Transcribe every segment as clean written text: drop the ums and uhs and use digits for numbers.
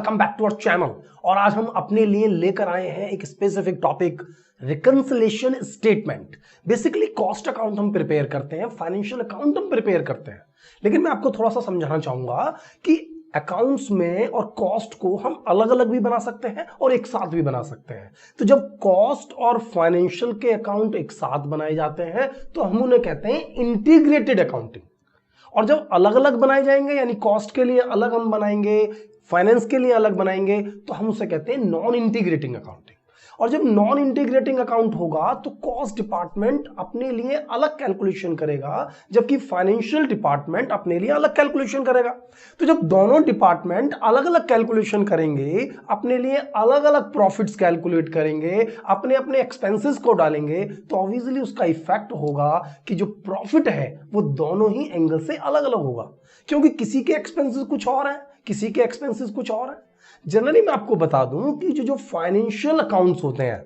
Welcome back to our channel. और आज हम अपने लिए लेकर आए हैं एक specific topic, reconciliation statement. Basically cost account हम प्रिपेयर करते हैं, फाइनेंशियल अकाउंट हम प्रिपेयर करते हैं, लेकिन मैं आपको थोड़ा सा समझाना चाहूंगा कि अकाउंट्स में और कॉस्ट को हम अलग अलग भी बना सकते हैं और एक साथ भी बना सकते हैं। तो जब कॉस्ट और फाइनेंशियल के अकाउंट एक साथ बनाए जाते हैं तो हम उन्हें कहते हैं इंटीग्रेटेड अकाउंटिंग। और जब अलग अलग बनाए जाएंगे, यानी कॉस्ट के लिए अलग हम बनाएंगे, फाइनेंस के लिए अलग बनाएंगे, तो हम उसे कहते हैं नॉन इंटीग्रेटिंग अकाउंटिंग। और जब नॉन इंटीग्रेटिंग अकाउंट होगा तो कॉस्ट डिपार्टमेंट अपने लिए अलग कैलकुलेशन करेगा, जबकि फाइनेंशियल डिपार्टमेंट अपने लिए अलग कैलकुलेशन करेगा। तो जब दोनों डिपार्टमेंट अलग अलग कैलकुलेशन करेंगे, अपने लिए अलग अलग प्रॉफिट्स कैलकुलेट करेंगे, अपने अपने एक्सपेंसेस को डालेंगे, तो ऑब्वियसली उसका इफेक्ट होगा कि जो प्रॉफिट है वो दोनों ही एंगल से अलग अलग होगा, क्योंकि किसी के एक्सपेंसेस कुछ और है, किसी के एक्सपेंसेस कुछ और है। जनरली मैं आपको बता दूं कि जो फाइनेंशियल अकाउंट्स होते हैं,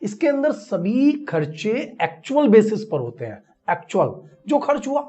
इसके अंदर सभी खर्चे एक्चुअल बेसिस पर होते हैं, एक्चुअल जो खर्च हुआ,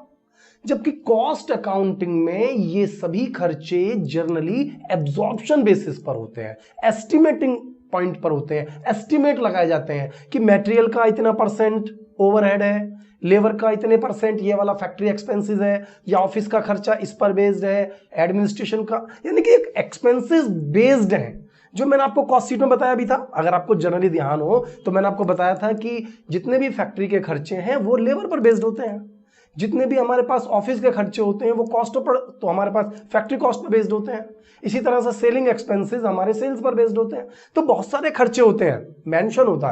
जबकि कॉस्ट अकाउंटिंग में ये सभी खर्चे जनरली एब्जॉर्प्शन बेसिस पर होते हैं, एस्टिमेटिंग पॉइंट पर होते हैं। एस्टिमेट लगाए जाते हैं कि मटेरियल का इतना परसेंट ओवरहेड है, लेबर का इतने परसेंट ये वाला फैक्ट्री एक्सपेंसेस है, या ऑफिस का खर्चा इस पर बेस्ड है, एडमिनिस्ट्रेशन का, यानी कि एक एक्सपेंसेस बेस्ड है। जो मैंने आपको कॉस्ट शीट में बताया भी था, अगर आपको जनरली ध्यान हो तो मैंने आपको बताया था कि जितने भी फैक्ट्री के खर्चे हैं वो लेबर पर बेस्ड होते हैं, जितने भी हमारे पास ऑफिस के खर्चे होते हैं वो कॉस्ट पर, तो हमारे पास फैक्ट्री कॉस्ट पर बेस्ड होते हैं। इसी तरह से सेलिंग एक्सपेंसेस हमारे सेल्स पर बेस्ड होते हैं। तो बहुत सारे खर्चे होते हैं, मेंशन होता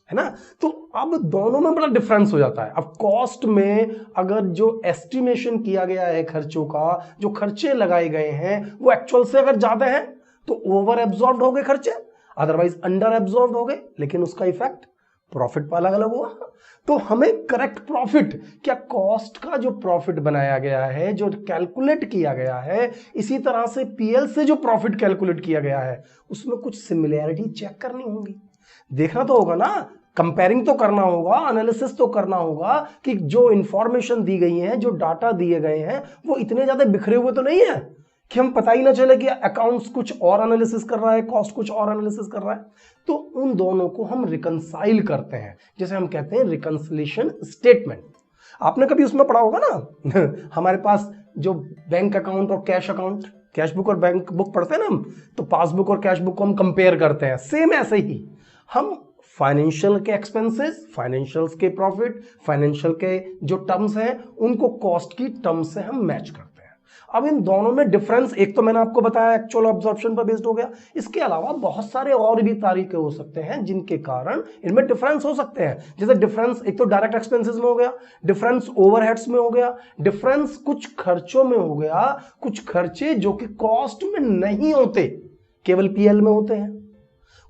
है ना। तो अब दोनों में बड़ा डिफरेंस हो जाता है। अब कॉस्ट में अगर जो एस्टिमेशन किया गया है खर्चों का, जो खर्चे लगाए गए हैं वो एक्चुअल से अगर ज्यादा है तो ओवर एब्जॉर्ब्ड हो गए खर्चे, अदरवाइज अंडर एब्जॉर्ब्ड हो गए, लेकिन उसका इफेक्ट प्रॉफिट पर अलग अलग हुआ। तो हमें करेक्ट प्रॉफिट, क्या कॉस्ट का जो प्रॉफिट बनाया गया है, जो कैलकुलेट किया गया है, इसी तरह से पीएल से जो प्रॉफिट कैलकुलेट किया गया है, उसमें कुछ सिमिलैरिटी चेक करनी होगी, देखना तो होगा ना, कंपेयरिंग तो करना होगा, एनालिसिस तो करना होगा कि जो इंफॉर्मेशन दी गई है, जो डाटा दिए गए हैं, वो इतने ज्यादा बिखरे हुए तो नहीं है कि हम पता ही ना चले कि अकाउंट्स कुछ और एनालिसिस कर रहा है, कॉस्ट कुछ और एनालिसिस कर रहा है। तो उन दोनों को हम रिकंसाइल करते हैं, जैसे हम कहते हैं रिकंसिलिएशन स्टेटमेंट। आपने कभी उसमें पढ़ा होगा ना हमारे पास जो बैंक अकाउंट और कैश अकाउंट, कैश बुक और बैंक बुक पढ़ते हैं ना हम, तो पासबुक और कैश बुक को हम कंपेयर करते हैं। सेम ऐसे ही हम फाइनेंशियल के एक्सपेंसेस, फाइनेंशियल के प्रॉफिट, फाइनेंशियल के जो टर्म्स हैं उनको कॉस्ट की टर्म्स से हम मैच करते हैं। अब इन दोनों में डिफरेंस, एक तो मैंने आपको बताया एक्चुअल ऑब्जॉर्प्शन पर बेस्ड हो गया, इसके अलावा बहुत सारे और भी तरीके हो सकते हैं जिनके कारण इनमें डिफरेंस हो सकते हैं। जैसे डिफरेंस एक तो डायरेक्ट एक्सपेंसेस में हो गया, डिफरेंस ओवरहेड्स में हो गया, डिफरेंस कुछ खर्चों में हो गया, कुछ खर्चे जो कि कॉस्ट में नहीं होते, केवल पीएल में होते हैं,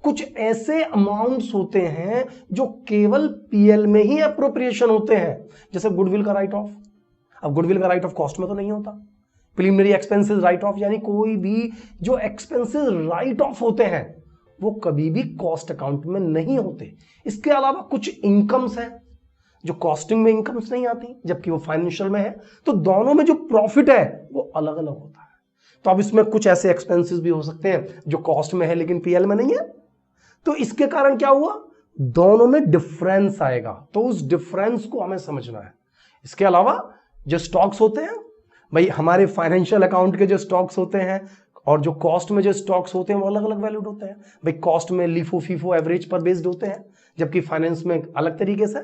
कुछ ऐसे अमाउंट्स होते हैं जो केवल पीएल में ही अप्रोप्रिएशन होते हैं, जैसे गुडविल का राइट ऑफ। अब गुडविल का राइट ऑफ कॉस्ट में तो नहीं होता। प्रीलिमिनरी एक्सपेंसेस राइट ऑफ, यानी कोई भी जो एक्सपेंसेस राइट ऑफ होते हैं वो कभी भी कॉस्ट अकाउंट में नहीं होते। इसके अलावा कुछ इनकम्स हैं जो कॉस्टिंग में इनकम्स नहीं आती, जबकि वो फाइनेंशियल में है। तो दोनों में जो प्रॉफिट है वो अलग अलग होता है। तो अब इसमें कुछ ऐसे एक्सपेंसेस भी हो सकते हैं जो कॉस्ट में है लेकिन पीएल में नहीं है। तो इसके कारण क्या हुआ, दोनों में डिफरेंस आएगा, तो उस डिफरेंस को हमें समझना है। इसके अलावा जो स्टॉक्स होते हैं, भाई हमारे फाइनेंशियल अकाउंट के जो स्टॉक्स होते हैं और जो कॉस्ट में जो स्टॉक्स होते हैं वो अलग अलग वैल्यूड होते हैं। भाई कॉस्ट में लीफो फीफो एवरेज पर बेस्ड होते हैं, जबकि फाइनेंस में अलग तरीके से।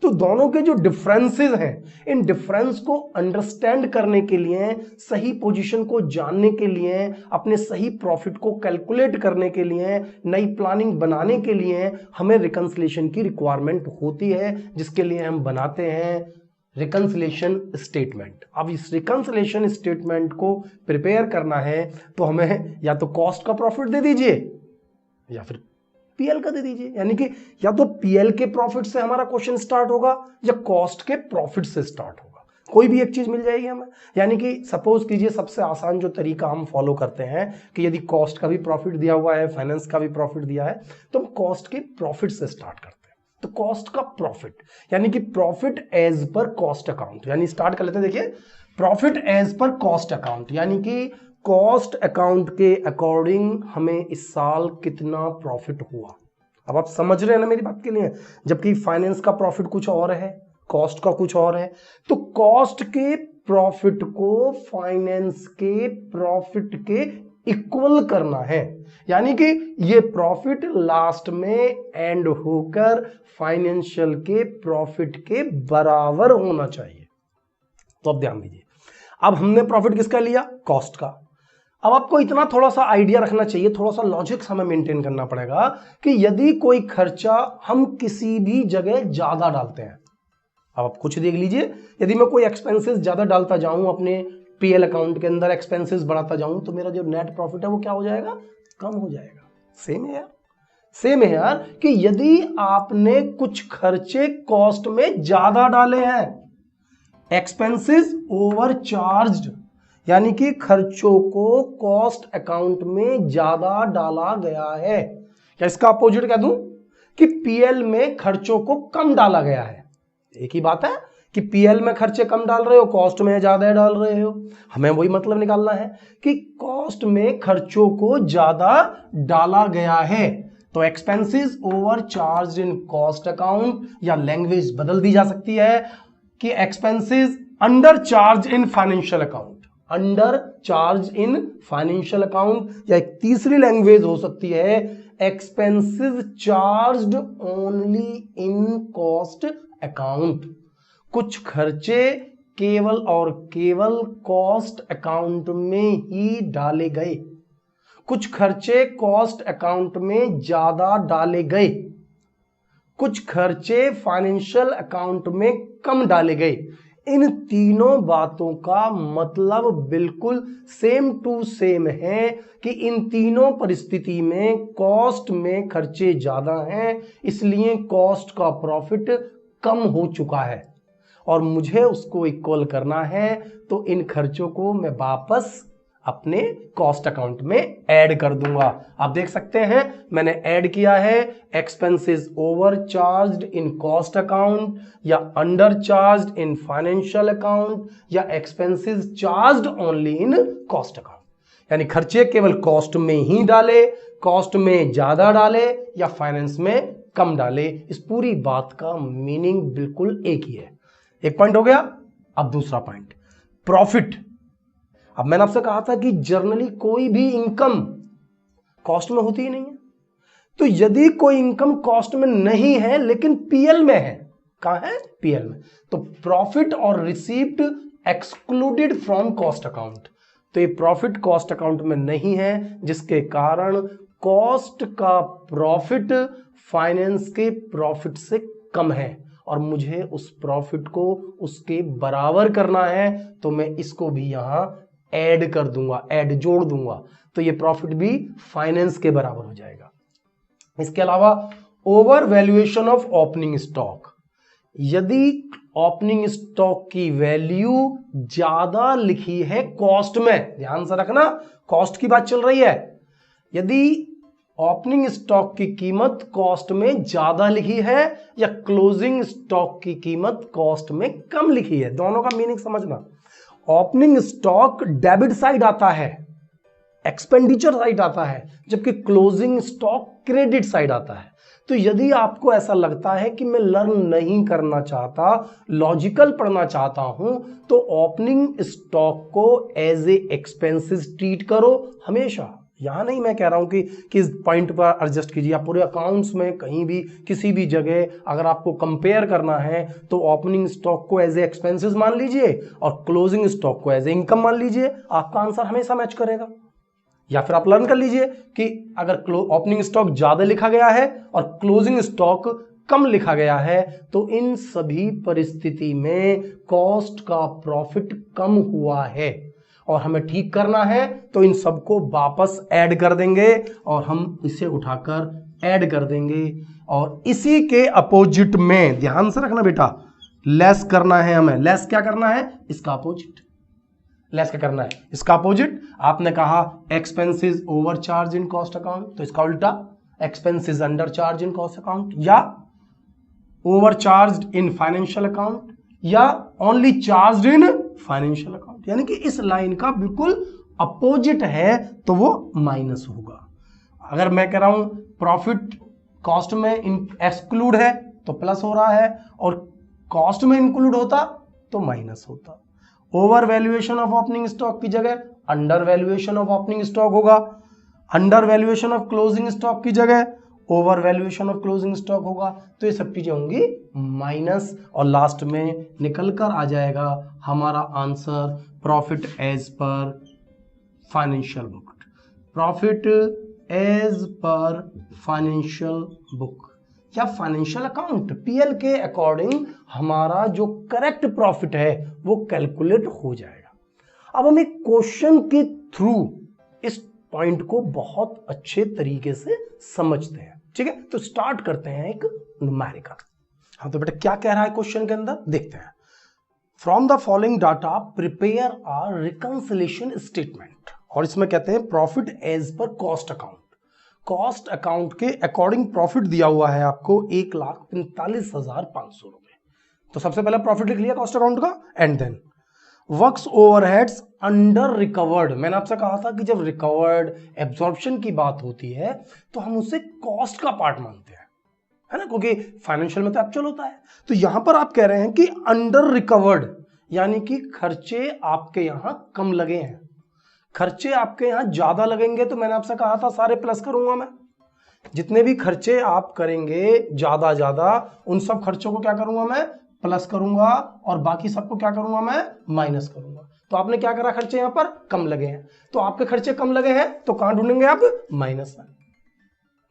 तो दोनों के जो डिफरेंसेस हैं, इन डिफरेंस को अंडरस्टैंड करने के लिए, सही पोजीशन को जानने के लिए, अपने सही प्रॉफिट को कैलकुलेट करने के लिए, नई प्लानिंग बनाने के लिए हमें रिकंसिलिएशन की रिक्वायरमेंट होती है, जिसके लिए हम बनाते हैं रिकंसिलिएशन स्टेटमेंट। अब इस रिकंसिलिएशन स्टेटमेंट को प्रिपेयर करना है तो हमें या तो कॉस्ट का प्रॉफिट दे दीजिए या फिर पीएल का दे दीजिए, यानी कि या तो पीएल के प्रॉफिट से हमारा क्वेश्चन स्टार्ट होगा या कॉस्ट के प्रॉफिट से स्टार्ट होगा, कोई भी एक चीज मिल जाएगी हमें। यानी कि सपोज कीजिए सबसे आसान जो तरीका हम फॉलो करते हैं कि यदि कॉस्ट का भी प्रॉफिट दिया हुआ है, फाइनेंस का भी प्रॉफिट दिया है, तो हम कॉस्ट के प्रॉफिट से स्टार्ट करते हैं। तो कॉस्ट का प्रॉफिट यानी कि profit as per cost account, यानी स्टार्ट कर लेते हैं। देखिए profit as per cost account, यानी कि कॉस्ट अकाउंट के अकॉर्डिंग हमें इस साल कितना प्रॉफिट हुआ। अब आप समझ रहे हैं ना मेरी बात के लिए, जबकि फाइनेंस का प्रॉफिट कुछ और है, कॉस्ट का कुछ और है। तो कॉस्ट के प्रॉफिट को फाइनेंस के प्रॉफिट के इक्वल करना है, यानी कि ये प्रॉफिट लास्ट में एंड होकर फाइनेंशियल के प्रॉफिट के बराबर होना चाहिए। तो अब ध्यान दीजिए, अब हमने प्रॉफिट किसका लिया? कॉस्ट का। अब आपको इतना थोड़ा सा आइडिया रखना चाहिए, थोड़ा सा लॉजिक हमें मेंटेन करना पड़ेगा कि यदि कोई खर्चा हम किसी भी जगह ज्यादा डालते हैं, अब आप कुछ देख लीजिए, यदि मैं कोई एक्सपेंसेस ज्यादा डालता जाऊं, अपने पीएल अकाउंट के अंदर एक्सपेंसेस बढ़ाता जाऊं, तो मेरा जो नेट प्रॉफिट है वो क्या हो जाएगा? कम हो जाएगा। सेम है यार, सेम है यार कि यदि आपने कुछ खर्चे कॉस्ट में ज्यादा डाले हैं, एक्सपेंसेस ओवर चार्ज्ड, यानी कि खर्चों को कॉस्ट अकाउंट में ज्यादा डाला गया है, या इसका अपोजिट कह दूं कि पीएल में खर्चों को कम डाला गया है। एक ही बात है कि पीएल में खर्चे कम डाल रहे हो, कॉस्ट में ज्यादा डाल रहे हो। हमें वही मतलब निकालना है कि कॉस्ट में खर्चों को ज्यादा डाला गया है, तो expenses over charge in cost account, या लैंग्वेज बदल दी जा सकती है कि expenses under charge in financial account, under charge in financial account, या एक तीसरी लैंग्वेज हो सकती है expenses charged only in cost account. कुछ खर्चे केवल और केवल कॉस्ट अकाउंट में ही डाले गए, कुछ खर्चे कॉस्ट अकाउंट में ज्यादा डाले गए, कुछ खर्चे फाइनेंशियल अकाउंट में कम डाले गए। इन तीनों बातों का मतलब बिल्कुल सेम टू सेम है कि इन तीनों परिस्थिति में कॉस्ट में खर्चे ज्यादा हैं, इसलिए कॉस्ट का प्रॉफिट कम हो चुका है और मुझे उसको इक्वल करना है। तो इन खर्चों को मैं वापस अपने कॉस्ट अकाउंट में ऐड कर दूंगा। आप देख सकते हैं मैंने ऐड किया है expenses over charged in cost account, या under charged in financial account, या expenses charged only in cost account, यानी खर्चे केवल कॉस्ट में ही डाले, कॉस्ट में ज्यादा डाले, या फाइनेंस में कम डाले। इस पूरी बात का मीनिंग बिल्कुल एक ही है। एक पॉइंट हो गया। अब दूसरा पॉइंट, प्रॉफिट। अब मैंने आपसे कहा था कि जर्नली कोई भी इनकम कॉस्ट में होती ही नहीं है, तो यदि कोई इनकम कॉस्ट में नहीं है लेकिन पीएल में है, कहां है? पीएल में, तो प्रॉफिट और received excluded from cost account, तो ये प्रॉफिट कॉस्ट अकाउंट में नहीं है, जिसके कारण कॉस्ट का प्रॉफिट फाइनेंस के प्रॉफिट से कम है और मुझे उस प्रॉफिट को उसके बराबर करना है, तो मैं इसको भी यहां ऐड कर दूंगा, ऐड जोड़ दूंगा, तो ये प्रॉफिट भी फाइनेंस के बराबर हो जाएगा। इसके अलावा over valuation of opening stock, यदि ओपनिंग स्टॉक की वैल्यू ज्यादा लिखी है कॉस्ट में, ध्यान से रखना कॉस्ट की बात चल रही है, यदि ओपनिंग स्टॉक की कीमत कॉस्ट में ज्यादा लिखी है या क्लोजिंग स्टॉक की कीमत कॉस्ट में कम लिखी है, दोनों का मीनिंग समझना। ओपनिंग स्टॉक डेबिट साइड आता है, एक्सपेंडिचर साइड आता है, जबकि क्लोजिंग स्टॉक क्रेडिट साइड आता है। तो यदि आपको ऐसा लगता है कि मैं लर्न नहीं करना चाहता, लॉजिकल पढ़ना चाहता हूं, तो ओपनिंग स्टॉक को एज ए एक्सपेंसेस ट्रीट करो हमेशा। यहां नहीं मैं कह रहा हूं कि किस पॉइंट पर एडजस्ट कीजिए, आप पूरे अकाउंट्स में कहीं भी किसी भी जगह अगर आपको कंपेयर करना है तो ओपनिंग स्टॉक को एज ए एक्सपेंसेस मान लीजिए और क्लोजिंग स्टॉक को एज ए इनकम मान लीजिए, आपका आंसर हमेशा मैच करेगा। या फिर आप लर्न कर लीजिए कि अगर ओपनिंग स्टॉक ज्यादा लिखा गया है और क्लोजिंग स्टॉक कम लिखा गया है, तो इन सभी परिस्थिति में कॉस्ट का प्रॉफिट कम हुआ है और हमें ठीक करना है, तो इन सबको वापस ऐड कर देंगे और हम इसे उठाकर ऐड कर देंगे। और इसी के अपोजिट में ध्यान से रखना बेटा, लेस करना है हमें। लेस क्या करना है? इसका अपोजिट। लेस क्या करना है? इसका अपोजिट। आपने कहा expenses over charge in cost account, तो इसका उल्टा expenses under charge in cost account, या over charge in financial account, या only charge in financial account. यानी कि इस लाइन का बिल्कुल अपोजिट है तो वो माइनस होगा। अगर मैं कह रहा हूं प्रॉफिट कॉस्ट में एक्सक्लूड है तो प्लस हो रहा है, और कॉस्ट में इंक्लूड होता तो माइनस होता। Over valuation of opening stock की जगह under valuation of opening stock होगा, under valuation of closing stock की जगह over valuation of closing stock होगा। तो ये सब चीजें होंगी माइनस, और लास्ट में निकल कर आ जाएगा हमारा answer profit as per financial book. Profit as per financial book या फाइनेंशियल अकाउंट पीएल के अकॉर्डिंग हमारा जो करेक्ट प्रॉफिट है वो कैलकुलेट हो जाएगा। अब हम एक क्वेश्चन के थ्रू इस पॉइंट को बहुत अच्छे तरीके से समझते हैं, ठीक है। तो स्टार्ट करते हैं एक न्यूमेरिकल। हाँ तो बेटा क्या कह रहा है क्वेश्चन के अंदर, देखते हैं। From the following data prepare a reconciliation statement, और इसमें कहते हैं profit as per cost account. Cost account के अकॉर्डिंग प्रॉफिट दिया हुआ है आपको 1,45,500 रुपए। तो सबसे पहले प्रॉफिट लिख लिया कॉस्ट अकाउंट का, and then works overheads under recovered. मैंने आपसे कहा था कि जब रिकवर्ड एब्जॉर्प्शन की बात होती है तो हम उसे कॉस्ट का पार्ट मानते हैं, है ना, क्योंकि फाइनेंशियल में तो एक्चुअल होता है। तो यहां पर आप कह रहे हैं कि अंडर रिकवर्ड यानी कि खर्चे आपके यहां कम लगे हैं, खर्चे आपके यहां ज्यादा लगेंगे। तो मैंने आपसे कहा था सारे प्लस करूंगा मैं, जितने भी खर्चे आप करेंगे ज्यादा उन सब खर्चों को क्या करूंगा मैं, प्लस करूंगा, और बाकी सबको क्या करूंगा मैं, माइनस करूंगा। तो आपने क्या करा, खर्चे यहां पर कम लगे हैं, तो आपके खर्चे कम लगे हैं तो कहां ढूंढेंगे आप, माइनस में।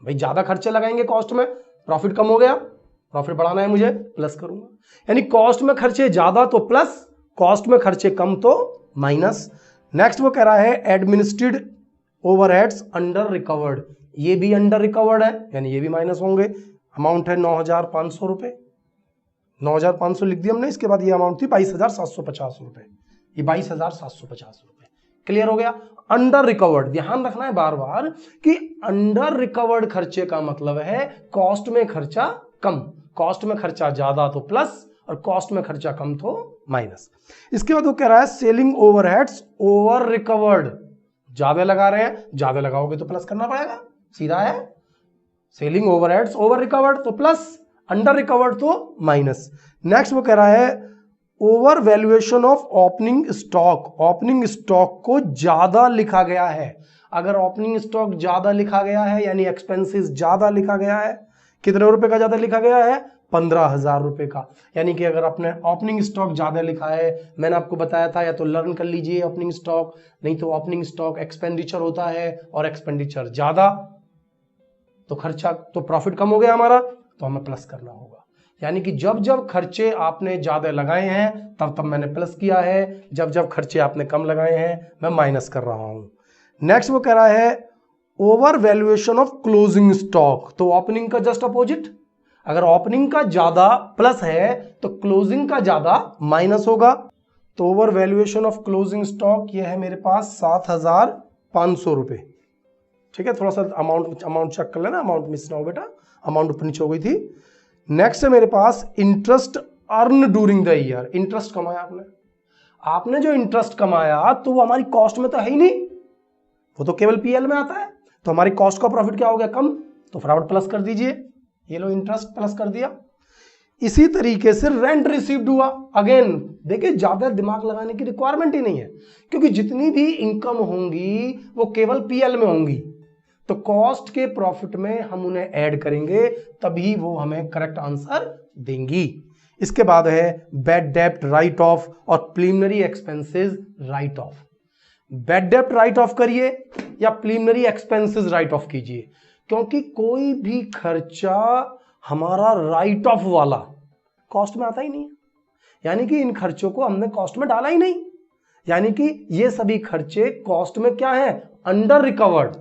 भाई ज्यादा खर्चे लगाएंगे कॉस्ट में, प्रॉफिट कम हो गया, प्रॉफिट बढ़ाना है मुझे, प्लस करूंगा। यानी कॉस्ट में खर्चे ज्यादा तो प्लस, कॉस्ट में खर्चे कम तो माइनस। नेक्स्ट वो कह रहा है एडमिनिस्ट्रेड ओवरहेड्स अंडर रिकवर्ड, ये भी अंडर रिकवर्ड है यानी ये भी माइनस होंगे। अमाउंट है 9,500 रुपए, 9,500 लिख दिया हमने। इसके बाद ये अमाउंट थी 22,750 रुपए, ये 22,750 रुपए। क्लियर हो गया। अंडर रिकवर्ड, ध्यान रखना है बार बार कि अंडर रिकवर्ड खर्चे का मतलब है कॉस्ट में खर्चा कम, कॉस्ट में खर्चा ज्यादा तो प्लस, और कॉस्ट में खर्चा कम तो माइनस। इसके बाद वो कह रहा है सेलिंग ओवरहेड्स ओवर रिकवर्ड, ज्यादा लगा रहे हैं, ज्यादा लगाओगे तो प्लस करना पड़ेगा, सीधा है। सेलिंग ओवरहेड्स ओवर रिकवर्ड तो प्लस, अंडर रिकवर्ड तो माइनस। नेक्स्ट वो कह रहा है over valuation of opening stock, opening stock को ज्यादा लिखा गया है। अगर ओपनिंग स्टॉक ज्यादा लिखा गया है यानी एक्सपेंसेस ज्यादा लिखा गया है, कितने रुपए का ज्यादा लिखा गया है, 15,000 रुपए का। यानी कि अगर आपने ओपनिंग स्टॉक ज्यादा लिखा है, मैंने आपको बताया था या तो लर्न कर लीजिए ओपनिंग स्टॉक, नहीं तो ओपनिंग स्टॉक एक्सपेंडिचर होता है और एक्सपेंडिचर ज्यादा तो खर्चा तो प्रॉफिट कम हो गया हमारा, तो हमें प्लस करना होगा। यानी कि जब जब खर्चे आपने ज्यादा लगाए हैं तब तब मैंने प्लस किया है, जब जब खर्चे आपने कम लगाए हैं मैं माइनस कर रहा हूं। नेक्स्ट वो कह रहा है over valuation of closing stock, तो ओपनिंग का जस्ट अपोजिट, अगर ओपनिंग का ज्यादा प्लस है तो क्लोजिंग का ज्यादा माइनस होगा। तो over valuation of closing stock ये है मेरे पास 7,500 रुपए, ठीक है। थोड़ा सा अमाउंट चेक कर लेना, अमाउंट मिस ना हो बेटा, अमाउंट ऊपर नीचे हो गई थी। नेक्स्ट है मेरे पास interest earn during the year, interest कमाया आपने जो इंटरेस्ट कमाया तो वो हमारी कॉस्ट में तो है ही नहीं, वो तो केवल पीएल में आता है। तो हमारी कॉस्ट का प्रॉफिट क्या हो गया, कम, तो फटाफट प्लस कर दीजिए, ये लो इंटरेस्ट प्लस कर दिया। इसी तरीके से रेंट रिसीव्ड हुआ, अगेन देखिए ज्यादा दिमाग लगाने की रिक्वायरमेंट ही नहीं है, क्योंकि जितनी भी इनकम होंगी वो केवल पीएल में होंगी, तो कॉस्ट के प्रॉफिट में हम उन्हें ऐड करेंगे तभी वो हमें करेक्ट आंसर देंगी। इसके बाद है बैड डेब्ट राइट ऑफ और preliminary expenses right of. Bad डेब्ट राइट ऑफ करिए या प्रीलिमिनरी एक्सपेंसेस राइट ऑफ कीजिए, क्योंकि कोई भी खर्चा हमारा राइट ऑफ वाला कॉस्ट में आता ही नहीं है, यानी कि इन खर्चों को हमने कॉस्ट में डाला ही नहीं, यानी कि ये सभी खर्चे कॉस्ट में क्या है, अंडर रिकवर्ड।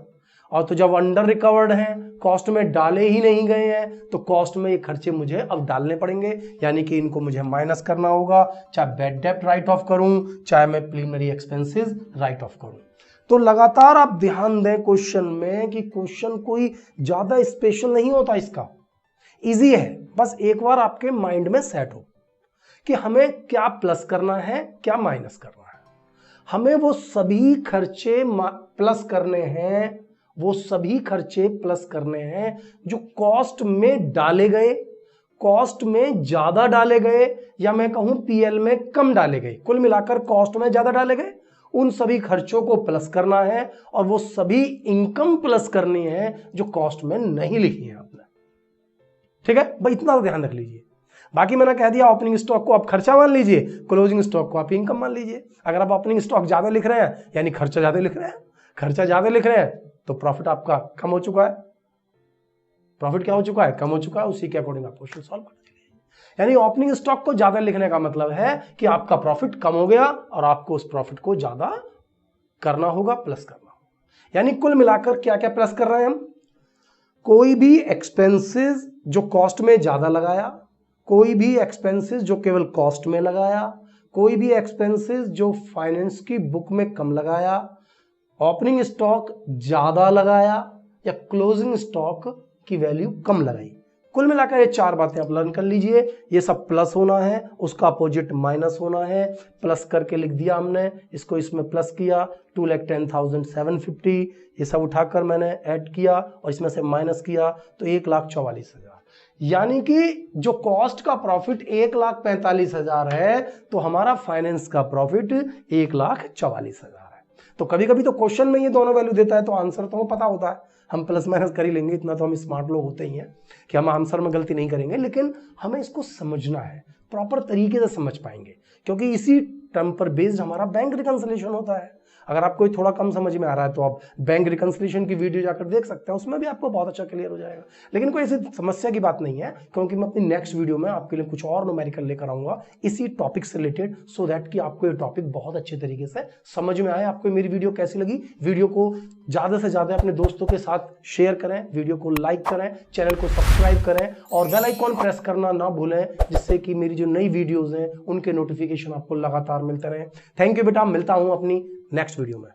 और तो जब अंडर रिकवर्ड हैं, कॉस्ट में डाले ही नहीं गए हैं, तो कॉस्ट में ये खर्चे मुझे अब डालने पड़ेंगे, यानी कि इनको मुझे माइनस करना होगा, चाहे बैड डेब्ट राइट ऑफ करूं चाहे मैं प्रीलिमिनरी एक्सपेंसेस राइट ऑफ करूं। तो लगातार आप ध्यान दें क्वेश्चन में कि क्वेश्चन कोई ज्यादा स्पेशल नहीं होता, इसका इजी है, बस एक बार आपके माइंड में सेट हो कि हमें क्या प्लस करना है क्या माइनस करना है। हमें वो सभी खर्चे प्लस करने हैं, वो सभी खर्चे प्लस करने हैं जो कॉस्ट में डाले गए, कॉस्ट में ज्यादा डाले गए, या मैं कहूं पीएल में कम डाले गए। कुल मिलाकर कॉस्ट में ज्यादा डाले गए, उन सभी खर्चों को प्लस करना है, और वो सभी इनकम प्लस करनी है जो कॉस्ट में नहीं लिखी है आपने। ठीक है भाई, इतना तो ध्यान रख लीजिए। बाकी मैंने कह दिया ओपनिंग स्टॉक को आप खर्चा मान लीजिए, क्लोजिंग स्टॉक को आप इनकम मान लीजिए। अगर आप ओपनिंग स्टॉक ज्यादा लिख रहे हैं यानी खर्चा ज्यादा लिख रहे हैं, खर्चा ज्यादा लिख रहे हैं तो प्रॉफिट आपका कम हो चुका है। प्रॉफिट क्या हो चुका है? कम हो चुका है। उसी के अकॉर्डिंग आप क्वेश्चन सॉल्व कर दीजिए। यानी ओपनिंग स्टॉक को ज्यादा लिखने का मतलब है कि आपका प्रॉफिट कम हो गया और आपको उस प्रॉफिट को ज्यादा करना होगा, प्लस करना होगा। यानी कुल मिलाकर क्या क्या प्लस कर रहे हैं हम? कोई भी एक्सपेंसेस जो कॉस्ट में ज्यादा लगाया, कोई भी एक्सपेंसेस जो केवल कॉस्ट में लगाया, कोई भी एक्सपेंसेस जो फाइनेंस की बुक में कम लगाया, ओपनिंग स्टॉक ज्यादा लगाया या क्लोजिंग स्टॉक की वैल्यू कम लगाई। कुल मिलाकर ये चार बातें आप लर्न कर लीजिए। ये सब प्लस होना है, उसका अपोजिट माइनस होना है। प्लस करके लिख दिया हमने, इसको इसमें प्लस किया 2,10,750, ये सब उठाकर मैंने ऐड किया और इसमें से माइनस किया तो 1,44,000। यानी कि जो कॉस्ट का प्रॉफिट 1,45,000 है तो हमारा फाइनेंस का प्रॉफिट 1,44,000 है। तो कभी कभी तो क्वेश्चन में ये दोनों वैल्यू देता है तो आंसर तो हमें पता होता है, हम प्लस माइनस कर ही लेंगे। इतना तो हम स्मार्ट लोग होते ही हैं कि हम आंसर में गलती नहीं करेंगे, लेकिन हमें इसको समझना है, प्रॉपर तरीके से समझ पाएंगे, क्योंकि इसी टर्म पर बेस्ड हमारा बैंक रिकंसिलिएशन होता है। अगर आपको थोड़ा कम समझ में आ रहा है तो आप बैंक रिकंसिलिएशन की वीडियो जाकर देख सकते हैं, उसमें भी आपको बहुत अच्छा क्लियर हो जाएगा। लेकिन कोई ऐसी समस्या की बात नहीं है, क्योंकि मैं अपनी नेक्स्ट वीडियो में आपके लिए कुछ और न्यूमेरिकल लेकर आऊंगा इसी टॉपिक से रिलेटेड, सो दैट कि आपको ये टॉपिक बहुत अच्छे तरीके से समझ में आए। आपको मेरी वीडियो कैसी लगी? वीडियो को ज्यादा से ज्यादा अपने दोस्तों के साथ शेयर करें, वीडियो को लाइक करें, चैनल को सब्सक्राइब करें और बेल आइकॉन प्रेस करना ना भूलें, जिससे कि मेरी जो नई वीडियोज हैं उनके नोटिफिकेशन आपको लगातार मिलते रहे। थैंक यू बेटा, मिलता हूं अपनी नेक्स्ट वीडियो में।